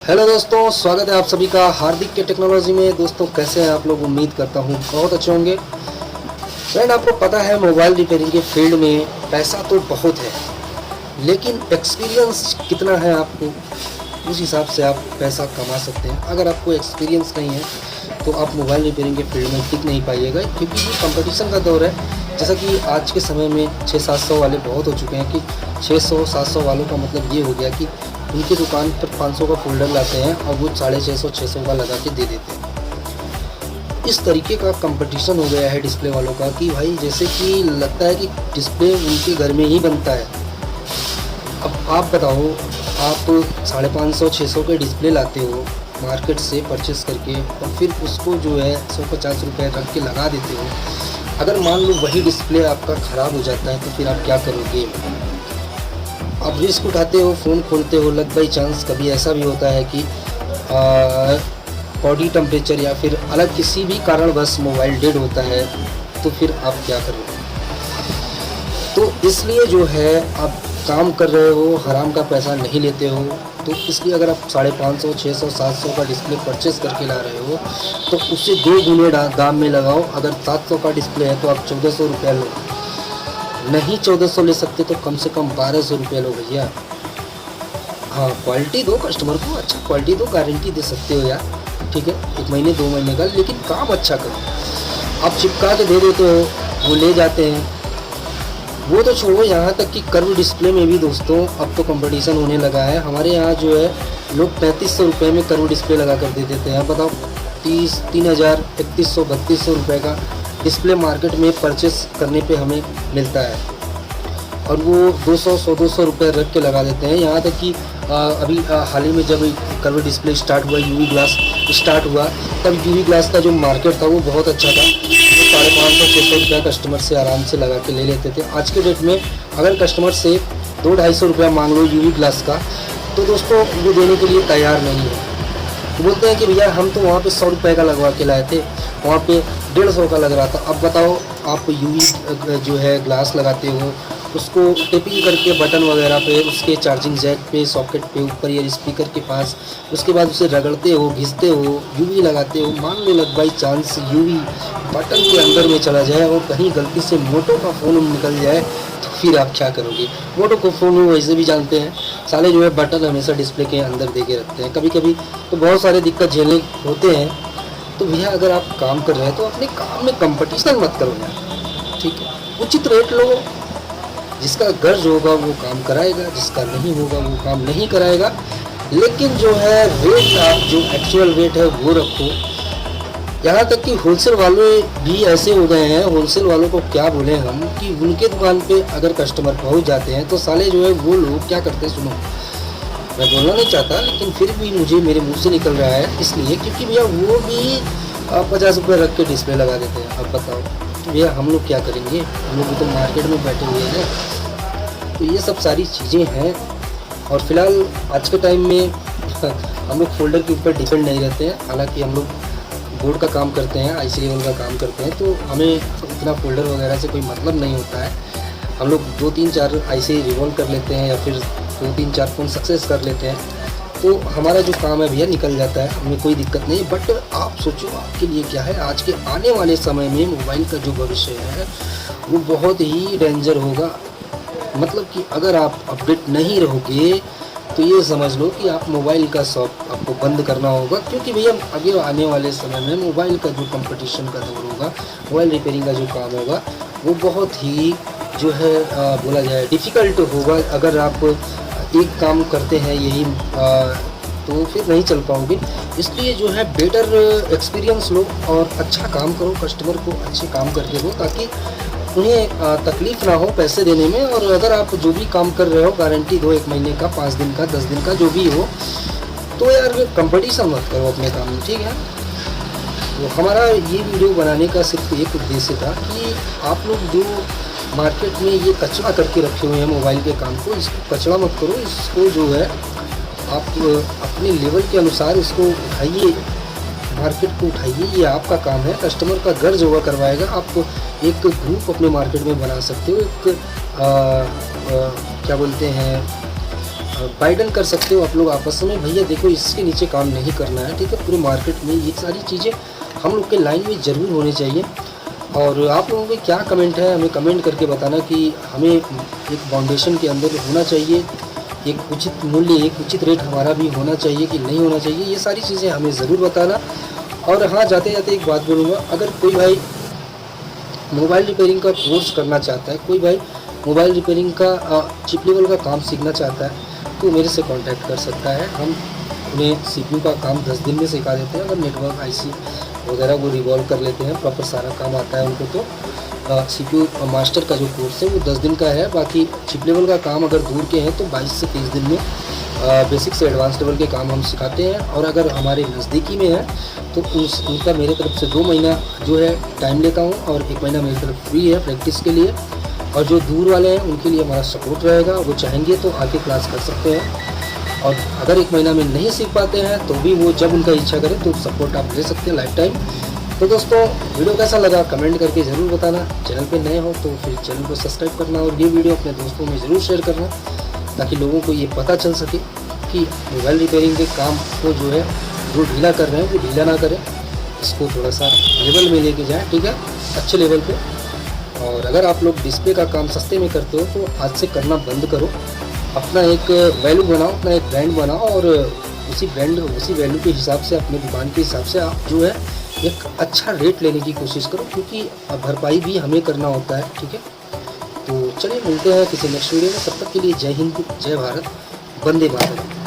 Hello दोस्तों, स्वागत है आप सभी का हार्दिक के टेक्नोलॉजी में। दोस्तों कैसे हैं आप लोग? उम्मीद करता हूँ बहुत अच्छे होंगे। फ्रेंड, आपको पता है मोबाइल रिपेयरिंग के फील्ड में पैसा तो बहुत है, लेकिन एक्सपीरियंस कितना है आपको, उस हिसाब से आप पैसा कमा सकते हैं। अगर आपको एक्सपीरियंस नहीं है तो आप मोबाइल रिपेयरिंग के फील्ड में टिक नहीं पाइएगा, क्योंकि ये कंपटीशन का दौर है। जैसा कि आज के समय में 600-700 वाले बहुत हो चुके हैं कि 600-700 वालों का मतलब ये हो गया कि उनकी दुकान पर 500 का फोल्डर लाते हैं और वो 650-600 का लगा के दे देते हैं। इस तरीके का कंपटीशन हो गया है डिस्प्ले वालों का कि भाई जैसे कि लगता है कि डिस्प्ले उनके घर में ही बनता है। अब आप बताओ, आप 550-600 के डिस्प्ले लाते हो मार्केट से परचेस करके और फिर उसको जो है 150 रुपये रख के लगा देते हो। अगर मान लो वही डिस्प्ले आपका ख़राब हो जाता है तो फिर आप क्या करोगे? आप रिस्क उठाते हो, फ़ोन खोलते हो, लग बाई चांस कभी ऐसा भी होता है कि बॉडी टेम्परेचर या फिर अलग किसी भी कारणवश मोबाइल डेड होता है, तो फिर आप क्या करोगे? तो इसलिए जो है आप काम कर रहे हो, हराम का पैसा नहीं लेते हो, तो इसलिए अगर आप 550, 600, 700 का डिस्प्ले परचेस करके ला रहे हो तो उससे 2 गुने दाम में लगाओ। अगर 700 का डिस्प्ले है तो आप 1400 रुपया लो, नहीं 1400 ले सकते तो कम से कम 1200 रुपया लो भैया। हाँ, क्वालिटी दो कस्टमर को, अच्छा क्वालिटी दो, गारंटी दे सकते हो यार, ठीक है, 1 महीने 2 महीने का, लेकिन काम अच्छा करो। आप चिपका के दे देते हो, वो ले जाते हैं। वो तो छोड़ो, यहाँ तक कि कर्व डिस्प्ले में भी दोस्तों अब तो कंपटीशन होने लगा है। हमारे यहाँ जो है लोग 3500 रुपये में कर्व डिस्प्ले लगा कर दे देते हैं। आप बताओ, 3000, 3100, 3200 रुपये का डिस्प्ले मार्केट में परचेस करने पे हमें मिलता है और वो 200-100-200 रुपये रख के लगा देते हैं। यहाँ तक कि अभी हाल ही में जब कर्व डिस्प्ले स्टार्ट हुआ, यूवी ग्लास स्टार्ट हुआ, तब यूवी ग्लास का जो मार्केट था वो बहुत अच्छा था। 550-600 रुपया कस्टमर से आराम से लगा के ले लेते थे। आज के डेट में अगर कस्टमर से 200-250 रुपया मांग लो यूवी ग्लास का, तो दोस्तों वो देने के लिए तैयार नहीं है। तो बोलते हैं कि भैया हम तो वहाँ पे 100 रुपये का लगवा के लाए थे, वहाँ पे 150 का लग रहा था। अब बताओ, आप यूवी जो है ग्लास लगाते हो, उसको टेपिंग करके बटन वगैरह पे, उसके चार्जिंग जैक पे, सॉकेट पे, ऊपर या स्पीकर के पास, उसके बाद उसे रगड़ते हो, घिसते हो, यूवी लगाते हो। मान लो लग बाई चांस यूवी बटन के अंदर में चला जाए और कहीं गलती से मोटो का फ़ोन निकल जाए, तो फिर आप क्या करोगे? मोटो को फ़ोन वैसे भी जानते हैं साले जो है बटन हमेशा डिस्प्ले के अंदर दे के रखते हैं। कभी कभी तो बहुत सारे दिक्कत झेलने होते हैं। तो भैया अगर आप काम कर रहे हैं तो अपने काम में कंपटीशन मत करो यार, ठीक है? उचित रेट लो, जिसका गर्ज होगा वो काम कराएगा, जिसका नहीं होगा वो काम नहीं कराएगा। लेकिन जो है रेट, आप जो एक्चुअल रेट है वो रखो। यहाँ तक कि होलसेल वाले भी ऐसे हो गए हैं, होलसेल वालों को क्या बोले हम, कि उनके दुकान पे अगर कस्टमर पहुँच जाते हैं तो साले जो है वो लोग क्या करते हैं, सुनो, मैं बोलना नहीं चाहता लेकिन फिर भी मुझे मेरे मुंह से निकल रहा है इसलिए, क्योंकि भैया वो भी 50 रुपये रख के डिस्प्ले लगा देते हैं। अब बताओ तो भैया हम लोग क्या करेंगे? हम लोग भी तो मार्केट में बैठे हुए हैं। तो ये सब सारी चीज़ें हैं। और फिलहाल आज के टाइम में हम लोग फोल्डर के ऊपर डिपेंड नहीं रहते हैं। हालांकि हम लोग बोर्ड का काम करते हैं, IC लेवल का काम करते हैं, तो हमें इतना फोल्डर वगैरह से कोई मतलब नहीं होता है। हम लोग 2-3-4 IC रिवॉल्व कर लेते हैं या फिर 2-3-4 फ़ोन सक्सेस कर लेते हैं, तो हमारा जो काम है भैया निकल जाता है, हमें कोई दिक्कत नहीं। बट आप सोचो आपके लिए क्या है, आज के आने वाले समय में मोबाइल का जो भविष्य है वो बहुत ही डेंजर होगा। मतलब कि अगर आप अपडेट नहीं रहोगे तो ये समझ लो कि आप मोबाइल का शॉप आपको बंद करना होगा, क्योंकि भैया आगे आने वाले समय में मोबाइल का जो कंपटीशन का दौर होगा, मोबाइल रिपेयरिंग का जो काम होगा वो बहुत ही जो है बोला जाए डिफ़िकल्ट होगा। अगर आप एक काम करते हैं यही तो फिर नहीं चल पाओगे। इसलिए जो है बेटर एक्सपीरियंस लो और अच्छा काम करो, कस्टमर को अच्छे काम करके दो, ताकि उन्हें तकलीफ़ ना हो पैसे देने में। और अगर आप जो भी काम कर रहे हो गारंटी दो, 1 महीने का, 5 दिन का, 10 दिन का, जो भी हो। तो यार कंपटीशन मत करो अपने काम में, ठीक है? तो हमारा ये वीडियो बनाने का सिर्फ एक उद्देश्य था कि आप लोग जो मार्केट में ये कचरा करके रखे हुए हैं मोबाइल के काम को, इसको कचरा मत करो। इसको जो है आप अपने लेवल के अनुसार इसको उठाइए, मार्केट को उठाइए। ये आपका काम है, कस्टमर का गर्ज होगा करवाएगा। आप एक ग्रुप अपने मार्केट में बना सकते हो, एक क्या बोलते हैं, बाइडन कर सकते हो आप लोग आपस में, भैया देखो इसके नीचे काम नहीं करना है, ठीक है। पूरे मार्केट में ये सारी चीज़ें हम लोग के लाइन में ज़रूर होनी चाहिए। और आप लोगों के क्या कमेंट है हमें कमेंट करके बताना कि हमें एक फाउंडेशन के अंदर होना चाहिए, एक उचित मूल्य, एक उचित रेट हमारा भी होना चाहिए कि नहीं होना चाहिए, ये सारी चीज़ें हमें ज़रूर बताना। और हाँ, जाते जाते एक बात बोलूँगा, अगर कोई भाई मोबाइल रिपेयरिंग का कोर्स करना चाहता है, कोई भाई मोबाइल रिपेयरिंग का चिप लेवल का काम सीखना चाहता है, तो मेरे से कांटेक्ट कर सकता है। हम उन्हें सीपीयू का काम 10 दिन में सिखा देते हैं। अगर नेटवर्क आईसी वगैरह वो रिवॉल्व कर लेते हैं, प्रॉपर सारा काम आता है उनको, तो सीपीयू मास्टर का जो कोर्स है वो 10 दिन का है। बाकी चिप लेवल का काम अगर दूर के हैं तो 22 से 30 दिन में बेसिक से एडवांस लेवल के काम हम सिखाते हैं। और अगर हमारे नज़दीकी में है तो उनका मेरे तरफ से 2 महीना जो है टाइम लेता हूँ और 1 महीना मेरी तरफ फ्री है प्रैक्टिस के लिए। और जो दूर वाले हैं उनके लिए हमारा सपोर्ट रहेगा, वो चाहेंगे तो आके क्लास कर सकते हैं। और अगर 1 महीना में नहीं सीख पाते हैं तो भी वो जब उनका इच्छा करे तो सपोर्ट आप ले सकते हैं लाइफ टाइम। तो दोस्तों, वीडियो कैसा लगा कमेंट करके ज़रूर बताना। चैनल पे नए हो तो फिर चैनल को सब्सक्राइब करना और ये वीडियो अपने दोस्तों में ज़रूर शेयर करना, ताकि लोगों को ये पता चल सके कि मोबाइल रिपेयरिंग के काम को जो है जो ढीला कर रहे हैं वो ढीला ना करें, इसको थोड़ा सा लेवल में लेके जाएँ, ठीक है, अच्छे लेवल पे। और अगर आप लोग डिस्प्ले का काम सस्ते में करते हो तो आज से करना बंद करो, अपना एक वैल्यू बनाओ, अपना एक ब्रांड बनाओ और उसी वैल्यू के हिसाब से, अपने दुकान के हिसाब से आप जो है एक अच्छा रेट लेने की कोशिश करो, क्योंकि भरपाई भी हमें करना होता है, ठीक है। तो चलिए मिलते हैं किसी नेक्स्ट वीडियो में, तब तक के लिए जय हिंद, जय भारत, वंदे मातरम।